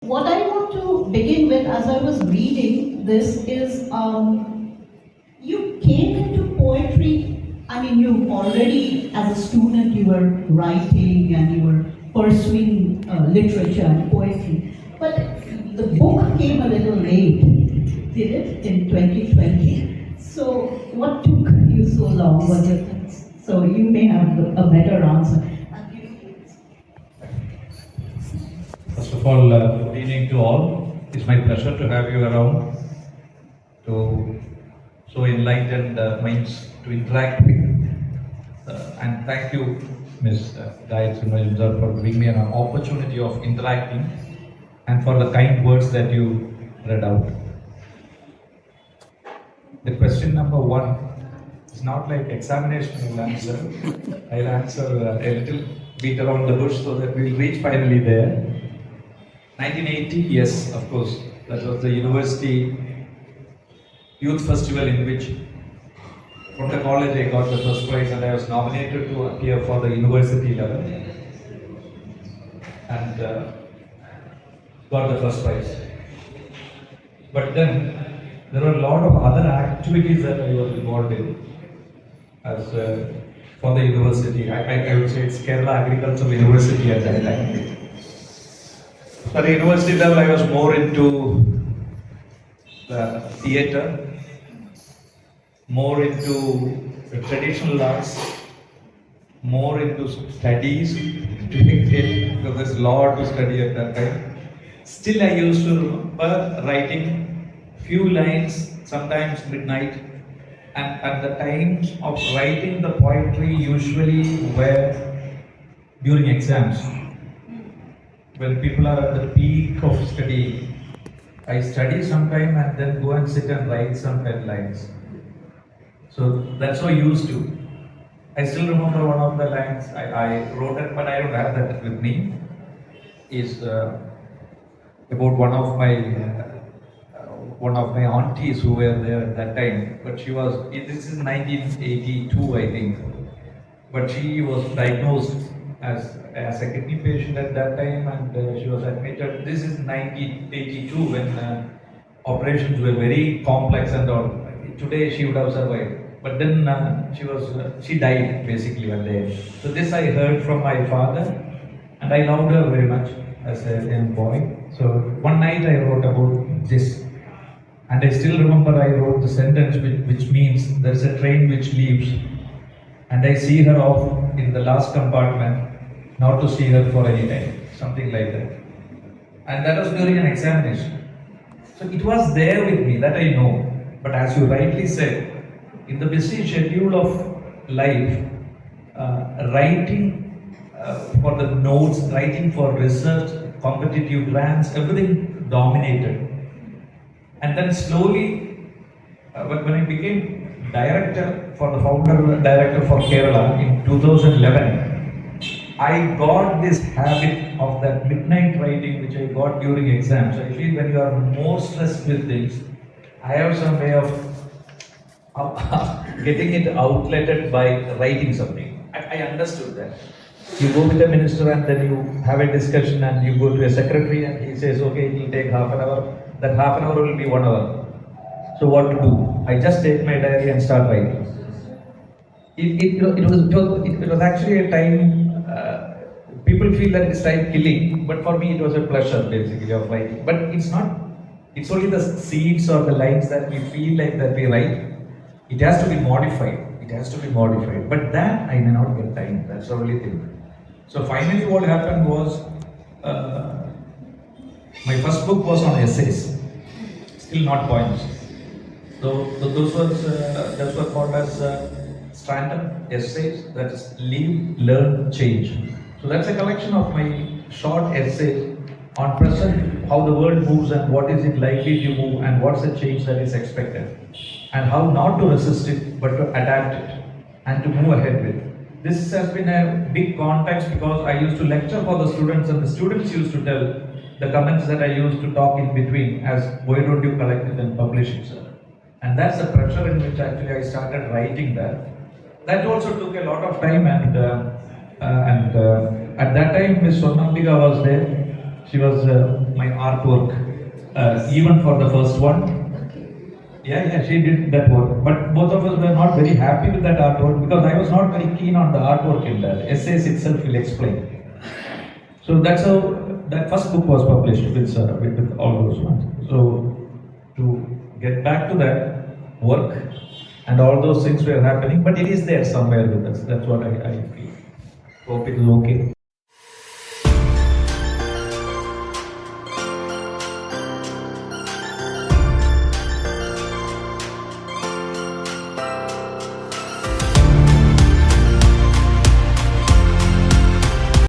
What I want to begin with as I was reading this is you came into poetry. I mean, you already, as a student, you were writing and you were pursuing literature and poetry. But the book came a little late, did it, in 2020? So, what took you so long? Was it? So, you may have a better answer. First of all, good evening to all. It's my pleasure to have you around to so enlightened minds to interact with. And thank you, Ms. Gayatri Majumdar, for giving me an opportunity of interacting and for the kind words that you read out. The question number one is not like examination I'll answer. I'll answer a little beat around the bush so that we'll reach finally there. 1980, yes, of course. That was the university youth festival in which from the college I got the first prize and I was nominated to appear for the university level and got the first prize. But then there were a lot of other activities that I was involved in as for the university. I would say it's Kerala Agricultural University at that time. At the university level, I was more into the theatre, more into the traditional arts, more into studies, because there's a lot to study at that time. Still, I used to remember writing few lines, sometimes midnight, and the times of writing the poetry usually were during exams. When people are at the peak of study, I study sometime and then go and sit and write some 10 lines. So that's what I used to. I still remember one of the lines I wrote it, but I don't have that with me. Is about one of my aunties who were there at that time. But she was, this is 1982, I think. But she was diagnosed as a kidney patient at that time, and she was admitted. This is 1982 when operations were very complex and all. Today she would have survived, but then she died basically one day. So this I heard from my father, and I loved her very much as a young boy. So one night I wrote about this, and I still remember I wrote the sentence which means there's a train which leaves, and I see her off in the last compartment, not to see her for any time, something like that. And that was during an examination. So it was there with me, that I know. But as you rightly said, in the busy schedule of life, writing for the notes, writing for research, competitive grants, everything dominated. And then slowly, when I became director for the founder director for Kerala in 2011, I got this habit of that midnight writing which I got during exams. I feel when you are more stressed with things, I have some way of getting it outletted by writing something. I understood that. You go with the minister and then you have a discussion and you go to a secretary and he says, okay, it will take half an hour. That half an hour will be 1 hour. So what to do? I just take my diary and start writing. It was actually a time. People feel that it's time killing, but for me it was a pleasure basically of writing. But it's not. It's only the seeds or the lines that we feel like that we write. It has to be modified. It has to be modified. But that I may not get time. That's the only thing. So finally, what happened was my first book was on essays, still not poems. So those were called as STRANDOM essays. That is live, learn, change. So that's a collection of my short essays on present, how the world moves and what is it likely to move and what's the change that is expected, and how not to resist it but to adapt it and to move ahead with. This has been a big context because I used to lecture for the students and the students used to tell the comments that I used to talk in between as why don't you collect it and publish it, sir? And that's the pressure in which actually I started writing that. That also took a lot of time and at that time Miss Swarnambika was there She was my artwork, even for the first one. Yeah, she did that work. But both of us were not very happy with that artwork because I was not very keen on the artwork in that. Essays itself will explain. So that's how that first book was published with all those ones. So to get back to that work and all those things were happening, but it is there somewhere with us. That's what I feel. Hope it is okay.